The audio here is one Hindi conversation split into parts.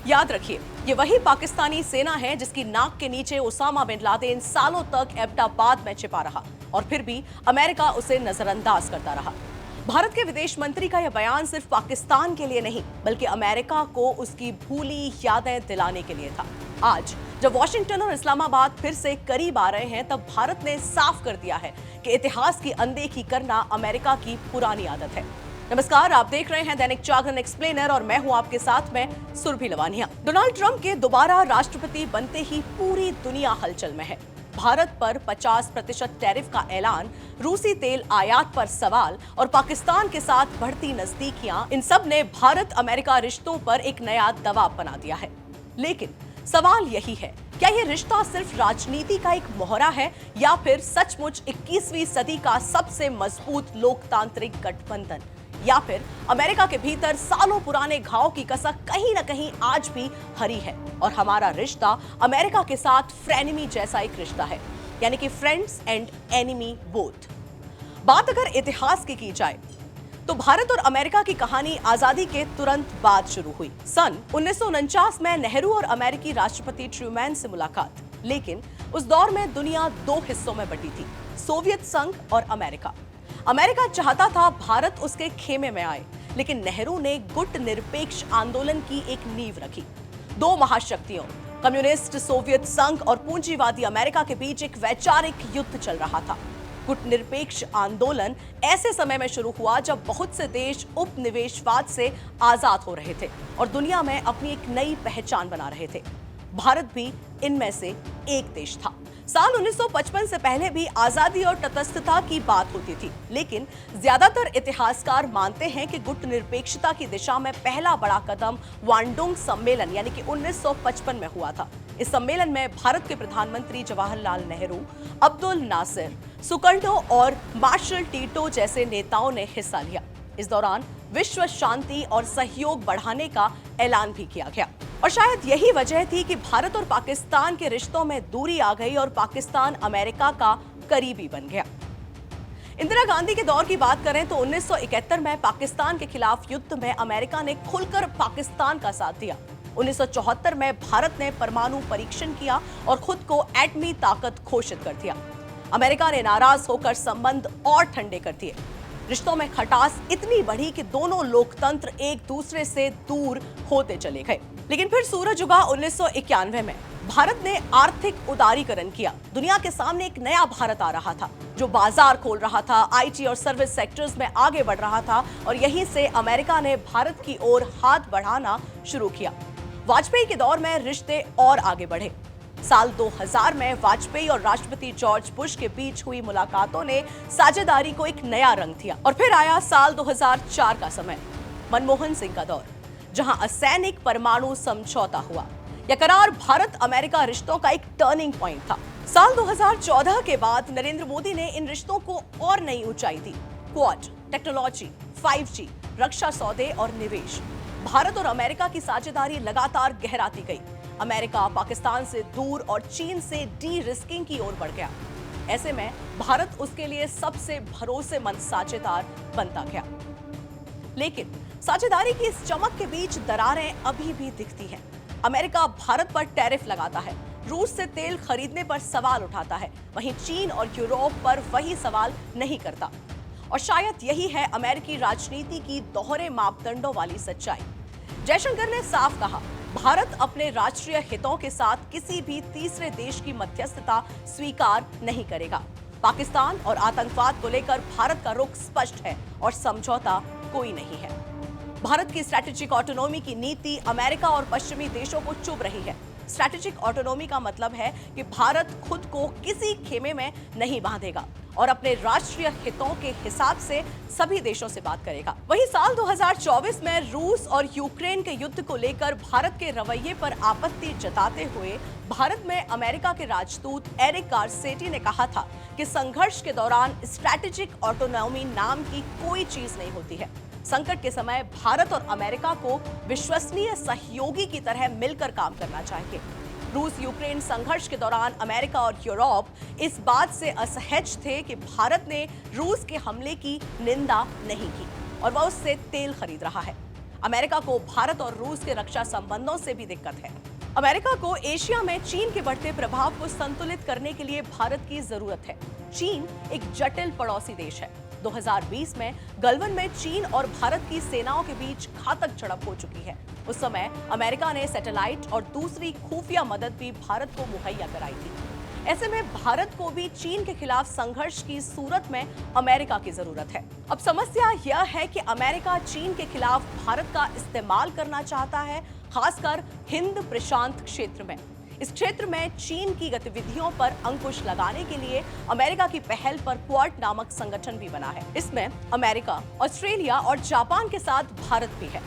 याद रखिए, ये वही पाकिस्तानी सेना है जिसकी नाक के नीचे ओसामा बिन लादेन सालों तक एबटाबाद में छिपा रहा और फिर भी अमेरिका उसे नजरअंदाज करता रहा। भारत के विदेश मंत्री का यह बयान सिर्फ पाकिस्तान के लिए नहीं, बल्कि अमेरिका को उसकी भूली यादें दिलाने के लिए था। आज जब वॉशिंगटन और इस्लामाबाद फिर से करीब आ रहे हैं, तब भारत ने साफ कर दिया है कि इतिहास की अनदेखी करना अमेरिका की पुरानी आदत है। नमस्कार, आप देख रहे हैं दैनिक जागरण एक्सप्लेनर और मैं हूं आपके साथ में सुरभि लवानिया। डोनाल्ड ट्रंप के दोबारा राष्ट्रपति बनते ही पूरी दुनिया हलचल में है। भारत पर 50% टैरिफ का ऐलान, रूसी तेल आयात पर सवाल और पाकिस्तान के साथ बढ़ती नजदीकियां, इन सब ने भारत अमेरिका रिश्तों पर एक नया दबाव बना दिया है। लेकिन सवाल यही है, क्या यह रिश्ता सिर्फ राजनीति का एक मोहरा है या फिर सचमुच 21वीं सदी का सबसे मजबूत लोकतांत्रिक गठबंधन, या फिर अमेरिका के भीतर सालों पुराने घाव की कसक कहीं न कहीं आज भी हरी है और हमारा रिश्ता अमेरिका के साथ फ्रेनेमी जैसा एक रिश्ता है, यानी कि फ्रेंड्स एंड एनिमी बोथ। बात अगर इतिहास की जाए तो भारत और अमेरिका की कहानी आजादी के तुरंत बाद शुरू हुई। सन 1949 में नेहरू और अमेरिकी राष्ट्रपति ट्रूमैन से मुलाकात। लेकिन उस दौर में दुनिया दो हिस्सों में बटी थी, सोवियत संघ और अमेरिका। अमेरिका चाहता था भारत उसके खेमे में आए, लेकिन नेहरू ने गुट निरपेक्ष आंदोलन की एक नींव रखी। दो महाशक्तियों, कम्युनिस्ट सोवियत संघ और पूंजीवादी अमेरिका के बीच एक वैचारिक युद्ध चल रहा था। गुट निरपेक्ष आंदोलन ऐसे समय में शुरू हुआ जब बहुत से देश उपनिवेशवाद से आजाद हो रहे थे और दुनिया में अपनी एक नई पहचान बना रहे थे। भारत भी इनमें से एक देश था। साल 1955 से पहले भी आजादी और तटस्थता की बात होती थी, लेकिन ज्यादातर इतिहासकार मानते हैं कि गुट निरपेक्षता की दिशा में पहला बड़ा कदम वांडोंग सम्मेलन यानी कि 1955 में हुआ था। इस सम्मेलन में भारत के प्रधानमंत्री जवाहरलाल नेहरू, अब्दुल नासिर, सुकर्णो और मार्शल टीटो जैसे नेताओं ने हिस्सा लिया। इस दौरान विश्व शांति और सहयोग बढ़ाने का ऐलान भी किया गया और शायद यही वजह थी कि भारत और पाकिस्तान के रिश्तों में दूरी आ गई और पाकिस्तान अमेरिका का करीबी बन गया। इंदिरा गांधी के दौर की बात करें तो 1971 में पाकिस्तान के खिलाफ युद्ध में अमेरिका ने खुलकर पाकिस्तान का साथ दिया। 1974 में भारत ने परमाणु परीक्षण किया और खुद को एटमी ताकत घोषित कर दिया। अमेरिका ने नाराज होकर संबंध और ठंडे कर दिए। रिश्तों में खटास इतनी बढ़ी कि दोनों लोकतंत्र एक दूसरे से दूर होते चले गए। लेकिन फिर सूरज उगा 1991 में। भारत ने आर्थिक उदारीकरण किया। दुनिया के सामने एक नया भारत आ रहा था जो बाजार खोल रहा था, आईटी और सर्विस सेक्टर्स में आगे बढ़ रहा था और यहीं से अमेरिका ने भारत की ओर हाथ बढ़ाना शुरू किया। वाजपेयी के दौर में रिश्ते और आगे बढ़े। साल 2000 में वाजपेयी और राष्ट्रपति जॉर्ज बुश के बीच हुई मुलाकातों ने साझेदारी को एक नया रंग दिया। और फिर आया साल 2004 का समय, मनमोहन सिंह का दौर, जहां असैनिक परमाणु समझौता हुआ। यह करार भारत अमेरिका रिश्तों का एक टर्निंग पॉइंट था। साल 2014 के बाद नरेंद्र मोदी ने इन रिश्तों को और नई ऊंचाई दी। क्वाड, टेक्नोलॉजी, 5G, रक्षा सौदे और निवेश। भारत और अमेरिका की साझेदारी लगातार गहराती गई। अमेरिका पाकिस्तान से दूर और चीन से डी रिस्किंग की ओर बढ़ गया। ऐसे में भारत उसके लिए सबसे भरोसेमंद साझेदार बनता गया। लेकिन साझेदारी की इस चमक के बीच दरारें अभी भी दिखती हैं। अमेरिका भारत पर टैरिफ लगाता है, रूस से तेल खरीदने पर सवाल उठाता है, वहीं चीन और यूरोप पर वही सवाल नहीं करता। और शायद यही है अमेरिकी राजनीति की दोहरे मापदंडों वाली सच्चाई। जयशंकर ने साफ कहा, भारत अपने राष्ट्रीय हितों के साथ किसी भी तीसरे देश की मध्यस्थता स्वीकार नहीं करेगा। पाकिस्तान और आतंकवाद को लेकर भारत का रुख स्पष्ट है और समझौता कोई नहीं है। भारत की स्ट्रैटेजिक ऑटोनॉमी की नीति अमेरिका और पश्चिमी देशों को चुभ रही है। स्ट्रैटेजिक ऑटोनॉमी का मतलब है कि भारत खुद को किसी खेमे में नहीं बांधेगा और अपने राष्ट्रीय हितों के हिसाब से सभी देशों से बात करेगा। वहीं साल 2024 में रूस और यूक्रेन के युद्ध को लेकर भारत के रवैये पर आपत्ति जताते हुए भारत में अमेरिका के राजदूत एरिक गारसेटी ने कहा था कि संघर्ष के दौरान स्ट्रैटेजिक ऑटोनॉमी नाम की कोई चीज नहीं होती है। संकट के समय भारत और अमेरिका को विश्वसनीय सहयोगी की तरह मिलकर काम करना चाहिए। रूस यूक्रेन संघर्ष के दौरान अमेरिका और यूरोप इस बात से असहज थे कि भारत ने रूस के हमले की निंदा नहीं की और वह उससे तेल खरीद रहा है। अमेरिका को भारत और रूस के रक्षा संबंधों से भी दिक्कत है। अमेरिका को एशिया में चीन के बढ़ते प्रभाव को संतुलित करने के लिए भारत की जरूरत है। चीन एक जटिल पड़ोसी देश है। 2020 में गलवान में चीन और भारत की सेनाओं के बीच घातक झड़प हो चुकी है। उस समय अमेरिका ने सैटेलाइट और दूसरी खुफिया मदद भी भारत को मुहैया कराई थी। ऐसे में भारत को भी चीन के खिलाफ संघर्ष की सूरत में अमेरिका की जरूरत है। अब समस्या यह है कि अमेरिका चीन के खिलाफ भारत का इस्तेमाल करना चाहता है, खासकर हिंद प्रशांत क्षेत्र में। इस क्षेत्र में चीन की गतिविधियों पर अंकुश लगाने के लिए अमेरिका की पहल पर क्वाड नामक संगठन भी बना है। इसमें अमेरिका, ऑस्ट्रेलिया और जापान के साथ भारत भी है।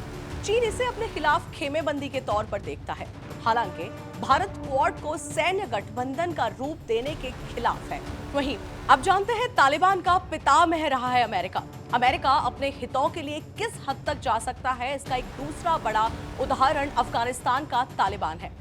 चीन इसे अपने खिलाफ खेमेबंदी के तौर पर देखता है। हालांकि भारत क्वाड को सैन्य गठबंधन का रूप देने के खिलाफ है। वहीं अब जानते हैं तालिबान का पितामह रहा है अमेरिका। अमेरिका अपने हितों के लिए किस हद तक जा सकता है, इसका एक दूसरा बड़ा उदाहरण अफगानिस्तान का तालिबान है।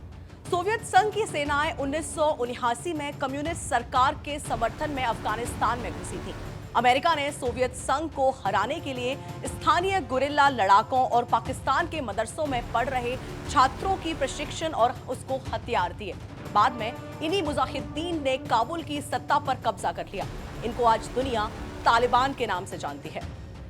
सोवियत संघ की सेनाएं 1979 में कम्युनिस्ट सरकार के समर्थन में अफगानिस्तान में घुसी थी। अमेरिका ने सोवियत संघ को हराने के लिए स्थानीय गुरिल्ला लड़ाकों और पाकिस्तान के मदरसों में पढ़ रहे छात्रों की प्रशिक्षण और उसको हथियार दिए। बाद में इन्हीं मुजाहिदीन ने काबुल की सत्ता पर कब्जा कर लिया। इनको आज दुनिया तालिबान के नाम से जानती है।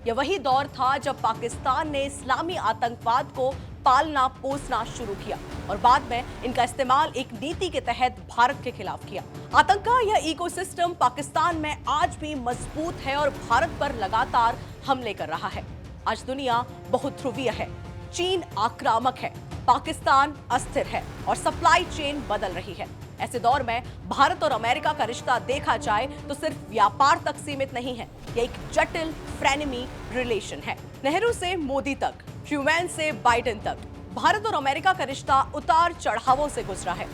यह वही दौर था जब पाकिस्तान ने इस्लामी आतंकवाद को पालना पोसना शुरू किया और बाद में इनका इस्तेमाल एक नीति के तहत भारत के खिलाफ किया। आतंक का यह इकोसिस्टम पाकिस्तान में आज भी मजबूत है और भारत पर लगातार हमले कर रहा है। आज दुनिया बहुध्रुवीय है। चीन आक्रामक है, पाकिस्तान अस्थिर है और सप्लाई चेन बदल रही है। ऐसे दौर में भारत और अमेरिका का रिश्ता देखा जाए तो सिर्फ व्यापार तक सीमित नहीं है, यह एक जटिल फ्रेनेमी रिलेशन है। नेहरू से मोदी तक, ट्रूमैन से बाइडेन तक, भारत और अमेरिका का रिश्ता उतार चढ़ावों से गुजरा है।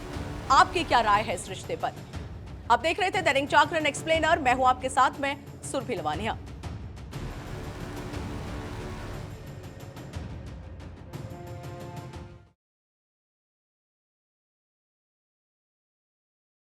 आपकी क्या राय है इस रिश्ते पर? आप देख रहे थे दैनिक जागरण एक्सप्लेनर। मैं हूं आपके साथ में सुरभि लवानिया।